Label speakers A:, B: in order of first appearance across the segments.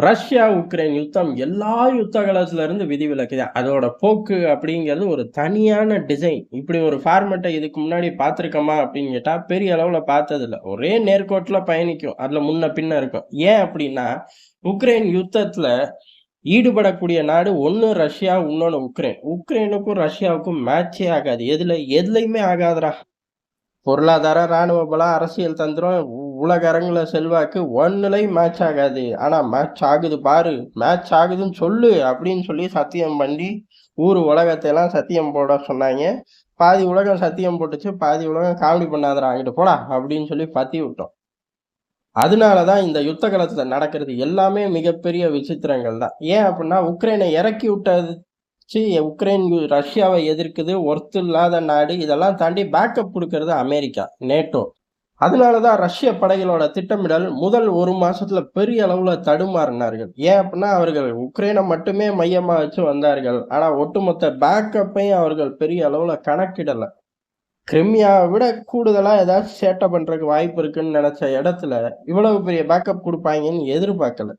A: Russia, Ukraine யுத்தம் எல்லா யுத்த காலத்துல இருந்து விதிவிலக்கு தான். அதோட போக்கு அப்படிங்கிறது ஒரு தனியான டிசைன். இப்படி ஒரு ஃபார்மேட்ட இதுக்கு முன்னாடி பார்த்திருக்கோமா அப்படின்னு கேட்டா, பெரிய அளவுல பார்த்ததில்ல. ஒரே நேர்கோட்டுல பயணிக்கும். அதுல முன்ன பின்ன இருக்கும். ஏன் அப்படின்னா, உக்ரைன் யுத்தத்துல ஈடுபடக்கூடிய நாடு ஒண்ணு ரஷ்யா, இன்னொன்னு உக்ரைன். உக்ரைனுக்கும் ரஷ்யாவுக்கும் மேட்சே ஆகாது. எதுலயுமே ஆகாதுடா. பொருளாதார, ராணுவ பலம், அரசியல் தந்திரம், உலக அரங்குல செல்வாக்கு ஒண்ணுலயும் மேட்ச் ஆகாது. ஆனா மேட்ச் ஆகுது பாரு, மேட்ச் ஆகுதுன்னு சொல்லு அப்படின்னு சொல்லி சத்தியம் பண்ணி ஊர் உலகத்தை எல்லாம் சத்தியம் போட சொன்னாங்க. பாதி உலகம் சத்தியம் போட்டுச்சு, பாதி உலகம் காமெடி பண்ணாதடா அங்கிட்டு போடா அப்படின்னு சொல்லி பத்தி விட்டோம். அதனாலதான் இந்த யுத்த காலத்துல நடக்கிறது எல்லாமே மிகப்பெரிய விசித்திரங்கள் தான். ஏன் அப்படின்னா உக்ரைனை இறக்கி விட்டது உக்ரைன் ரஷ்யாவை எதிர்க்குது, ஒர்த்து இல்லாத நாடு. இதெல்லாம் தாண்டி பேக்கப் கொடுக்கறது அமெரிக்கா, நேட்டோ. அதனாலதான் ரஷ்ய படைகளோட திட்டமிடல் முதல் 1 மாசத்துல பெரிய அளவுல தடுமாறினார்கள். ஏன் அப்படின்னா அவர்கள் உக்ரைனை மட்டுமே மையமா வச்சு வந்தார்கள். ஆனா ஒட்டுமொத்த பேக்கப்பையும் அவர்கள் பெரிய அளவுல கணக்கிடல. கிரிமியாவை விட கூடுதலா ஏதாச்சும் சேட்டை பண்றதுக்கு வாய்ப்பு இருக்குன்னு நினைச்ச இடத்துல இவ்வளவு பெரிய பேக்கப் கொடுப்பாங்கன்னு எதிர்பார்க்கல.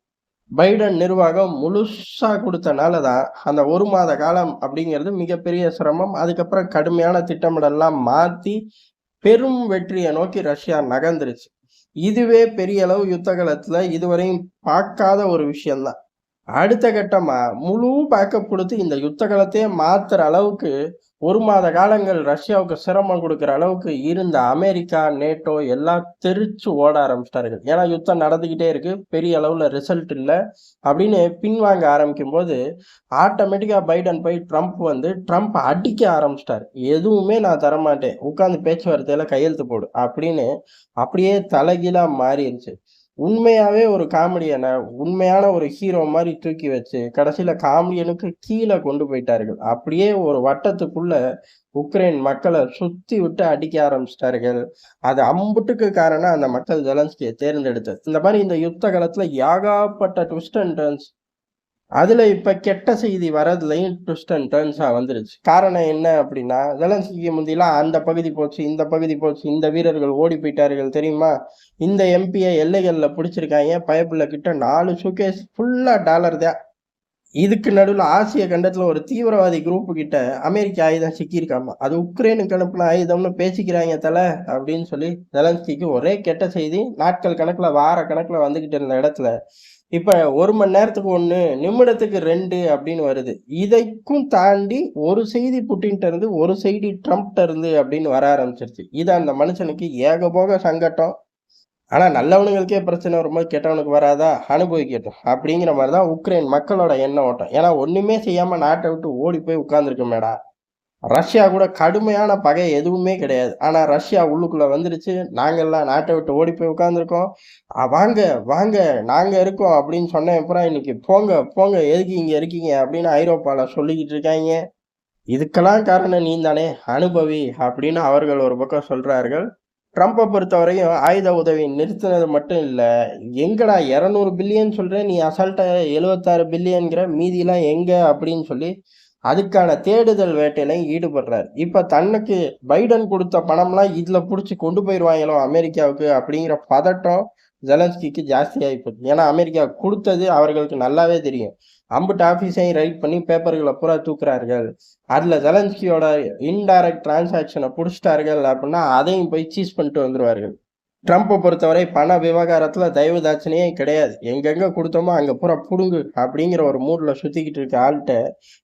A: பைடன் நிர்வாகம் முழுசா கொடுத்தனால தான் அந்த 1 மாத காலம் அப்படிங்கிறது மிகப்பெரிய சிரமம். அதுக்கப்புறம் கடுமையான திட்டமிடல்லாம் மாத்தி பெரும் வெற்றியை நோக்கி ரஷ்யா நகர்ந்துருச்சு. இதுவே பெரிய அளவு யுத்த காலத்துல இதுவரையும் பார்க்காத ஒரு விஷயம்தான். அடுத்த கட்டமா முழு பேக்கப் கொடுத்து இந்த யுத்த காலத்தையே மாத்துற அளவுக்கு 1 மாத காலங்கள் ரஷ்யாவுக்கு சிரமம் கொடுக்குற அளவுக்கு இருந்த அமெரிக்கா, நேட்டோ எல்லாம் தெரிச்சு ஓட ஆரம்பிச்சிட்டார்கள். ஏன்னா யுத்தம் நடந்துகிட்டே இருக்கு, பெரிய அளவுல ரிசல்ட் இல்லை அப்படின்னு பின்வாங்க ஆரம்பிக்கும் போது ஆட்டோமேட்டிக்கா பைடன் போய் ட்ரம்ப் அடிக்க ஆரம்பிச்சிட்டாரு. எதுவுமே நான் தரமாட்டேன், உட்கார்ந்து பேச்சுவார்த்தையில கையெழுத்து போடு அப்படின்னு அப்படியே தலைகீழா மாறிடுச்சு. உண்மையாவே ஒரு காமெடியனை உண்மையான ஒரு ஹீரோ மாதிரி தூக்கி வச்சு கடைசியில காமெடியனுக்கு கீழே கொண்டு போயிட்டார்கள். அப்படியே ஒரு வட்டத்துக்குள்ள உக்ரைன் மக்களை சுத்தி விட்டு அடிக்க ஆரம்பிச்சிட்டார்கள். அது அம்புட்டுக்கு காரணம் அந்த மக்கள் ஜெலன்ஸ்கியை தேர்ந்தெடுத்தது. இந்த மாதிரி இந்த யுத்த காலத்துல ஏகப்பட்ட ட்விஸ்ட் அண்ட் டர்ன்ஸ். அதுல இப்ப கெட்ட செய்தி வரதுலயும் ட்விஸ்ட் அண்ட் டர்ன்ஸா வந்துருச்சு. காரணம் என்ன அப்படின்னா, ஜெலன்ஸ்கிக்கு முந்திலாம் அந்த பகுதி போச்சு, இந்த பகுதி போச்சு, இந்த வீரர்கள் ஓடி போயிட்டார்கள் தெரியுமா, இந்த எம்பியை எல்லைகள்ல பிடிச்சிருக்காங்க, பயப்புள்ள கிட்ட 4 சூட்கேஸ் ஃபுல்லா டாலர் தான். இதுக்கு நடுவுல ஆசிய கண்டத்துல ஒரு தீவிரவாதி குரூப் கிட்ட அமெரிக்க ஆயுதம் சிக்கியிருக்காமா, அது உக்ரைனுக்கு அனுப்பின ஆயுதம்னு பேசிக்கிறாங்க தல அப்படின்னு சொல்லி ஜெலன்ஸ்கிக்கு ஒரே கெட்ட செய்தி நாட்கள் கணக்குல வார கணக்குல வந்துகிட்டு இருந்த இடத்துல இப்ப 1 மணி நேரத்துக்கு 1, நிமிடத்துக்கு 2 அப்படின்னு வருது. இதைக்கும் தாண்டி ஒரு செய்தி புட்டின்ட்ட இருந்து, ஒரு செய்தி ட்ரம்ப்ட இருந்து அப்படின்னு வர ஆரம்பிச்சிருச்சு. இது அந்த மனுஷனுக்கு ஏகபோக சங்கட்டம். ஆனா நல்லவனுங்களுக்கே பிரச்சனை வரும்போது கெட்டவனுக்கு வராதா, அனுபவிக்கட்டும் அப்படிங்கிற மாதிரிதான் உக்ரைன் மக்களோட எண்ண ஓட்டம். ஏன்னா ஒண்ணுமே செய்யாம நாட்டை விட்டு ஓடி போய் உட்கார்ந்துருக்கமேடா. ரஷ்யா கூட கடுமையான பகை எதுவுமே கிடையாது. ஆனா ரஷ்யா உள்ளுக்குள்ள வந்துருச்சு, நாங்கெல்லாம் நாட்டை விட்டு ஓடி போய் உட்கார்ந்துருக்கோம், வாங்க வாங்க நாங்க இருக்கோம் அப்படின்னு சொன்ன அப்புறம் இன்னைக்கு போங்க போங்க எதுக்கு இங்க இருக்கீங்க அப்படின்னு ஐரோப்பால சொல்லிக்கிட்டு இருக்காங்க. இதுக்கெல்லாம் காரணம் நீ தானே, அனுபவி அப்படின்னு அவர்கள் ஒரு பக்கம் சொல்றார்கள். ட்ரம்ப்பை பொறுத்தவரையும் ஆயுத உதவி நிறுத்தினது மட்டும் இல்ல, எங்கடா 200 பில்லியன் சொல்றேன், நீ அசால்ட்டா 76 பில்லியன்கிற, மீதியெல்லாம் எங்க அப்படின்னு சொல்லி அதுக்கான தேடுதல் வேட்டையிலையும் ஈடுபடுறாரு. இப்ப தனக்கு பைடன் கொடுத்த பணம்லாம் இதுல புடிச்சு கொண்டு போயிருவாங்களோ அமெரிக்காவுக்கு அப்படிங்கிற பதட்டம் ஜெலன்ஸ்கிக்கு ஜாஸ்தி ஆயிப்போச்சு. ஏன்னா அமெரிக்கா கொடுத்தது அவர்களுக்கு நல்லாவே தெரியும். அம்புட்டு ஆபீஸையும் ரைட் பண்ணி பேப்பர்களை பூரா தூக்குறார்கள். அதுல ஜெலன்ஸ்கியோட இன்டைரக்ட் டிரான்சாக்சனை புடிச்சிட்டார்கள் அப்படின்னா அதையும் போய் சீஸ் பண்ணிட்டு வந்துருவார்கள். ட்ரம்ப்பை பொறுத்தவரை பண விவகாரத்துல தயவு தாட்சணையே கிடையாது. எங்கெங்க கொடுத்தோமோ அங்க பூரா புடுங்கு அப்படிங்கிற ஒரு மூட்ல சுத்திக்கிட்டு இருக்க ஆள்கிட்ட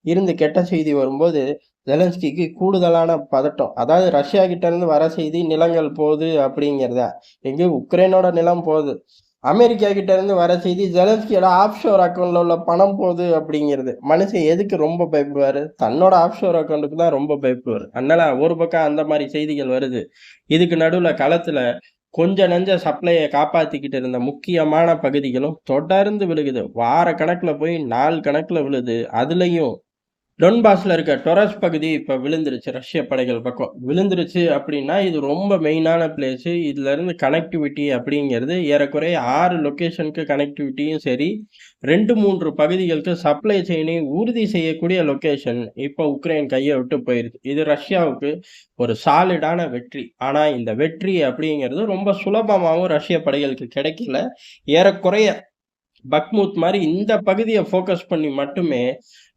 A: இருந்து கெட்ட செய்தி வரும்போது ஜெலன்ஸ்கிக்கு கூடுதலான பதட்டம். அதாவது ரஷ்யா கிட்ட இருந்து வர செய்தி நிலங்கள் போகுது அப்படிங்கிறதா, எங்க உக்ரைனோட நிலம் போகுது. அமெரிக்கா கிட்ட இருந்து வர செய்தி ஜெலன்ஸ்கியோட ஆப்ஷோர் அக்கௌண்ட்ல உள்ள பணம் போகுது அப்படிங்கிறது. மனுஷன் எதுக்கு ரொம்ப பயப்படுவாரு, தன்னோட ஆப்ஷோர் அக்கௌண்ட்டுக்கு தான் ரொம்ப பயப்படுவாரு. அதனால ஒரு பக்கம் அந்த மாதிரி செய்திகள் வருது. இதுக்கு நடுவுல களத்துல கொஞ்ச நஞ்ச சப்ளையை காப்பாத்திக்கிட்டு இருந்த முக்கியமான பகுதிகளும் தொடர்ந்து விழுகுது. வார கணக்குல போய் நாள் கணக்குல விழுது. அதுலயும் டொன்பாஸ்ல இருக்க டொரஸ் பகுதி இப்ப விழுந்துருச்சு. ரஷ்ய படைகள் பக்கம் விழுந்துருச்சு அப்படின்னா இது ரொம்ப மெயினான பிளேஸ். இதுல இருந்து கனெக்டிவிட்டி அப்படிங்கிறது ஏறக்குறைய 6 லொகேஷனுக்கு கனெக்டிவிட்டியும் சரி, 2-3 பகுதிகளுக்கு சப்ளை செயினையும் உறுதி செய்யக்கூடிய லொகேஷன் இப்ப உக்ரைன் கையை விட்டு போயிருது. இது ரஷ்யாவுக்கு ஒரு சாலிடான வெற்றி. ஆனா இந்த வெற்றி அப்படிங்கிறது ரொம்ப சுலபமாகவும் ரஷ்ய படைகளுக்கு கிடைக்கல. ஏறக்குறைய பக்முத் மாரி இந்த பகுதிய ஃபோக்கஸ் பண்ணி மட்டுமே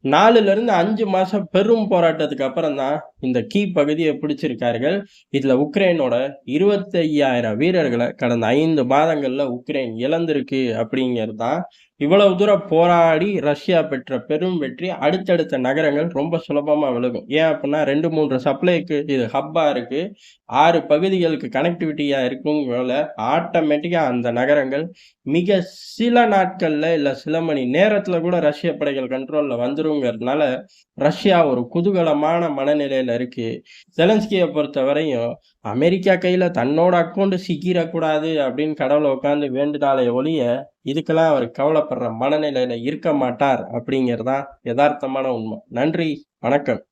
A: 4லிருந்து 5 மாசம் பெரும் போராட்டத்துக்கு அப்புறம் தான் இந்த கீ பகுதிய பிடிச்சிருக்கார்கள். இதுல உக்ரைனோட 25,000 வீரர்கள கடந்த 5 மாதங்கள்ல உக்ரைன் இழந்திருக்கு அப்படிங்கிறது தான் இவ்வளவு தூரம் போராடி ரஷ்யா பெற்ற பெரும் வெற்றி. அடுத்தடுத்த நகரங்கள் ரொம்ப சுலபமா விலகும். ஏன் அப்புட்ன்னா 2, 3 சப்ளைக்கு இது ஹப்பா இருக்கு. 6 பகுதிகளுக்கு கனெக்டிவிட்டியா இருக்குங்கிறனால ஆட்டோமேட்டிக்கா அந்த நகரங்கள் மிக சில நாட்கள்ல, இல்ல சில மணி நேரத்துல கூட ரஷ்ய படைகள் கண்ட்ரோல்ல வந்துருங்கிறதுனால, ரஷ்யா ஒரு குதூகலமான மனநிலையில இருக்கு. செலன்ஸ்கிய பொறுத்தவரையும், அமெரிக்கா கையில தன்னோட அக்கவுண்ட் சிக்கிரக்கூடாது அப்படின்னு கடவுள உட்கார்ந்து வேண்டுனாலே ஒழிய, இதுக்கெல்லாம் அவர் கவலைப்படுற மனநிலையில இருக்க மாட்டார் அப்படிங்கிறது தான் எதார்த்தமான உண்மை. நன்றி, வணக்கம்.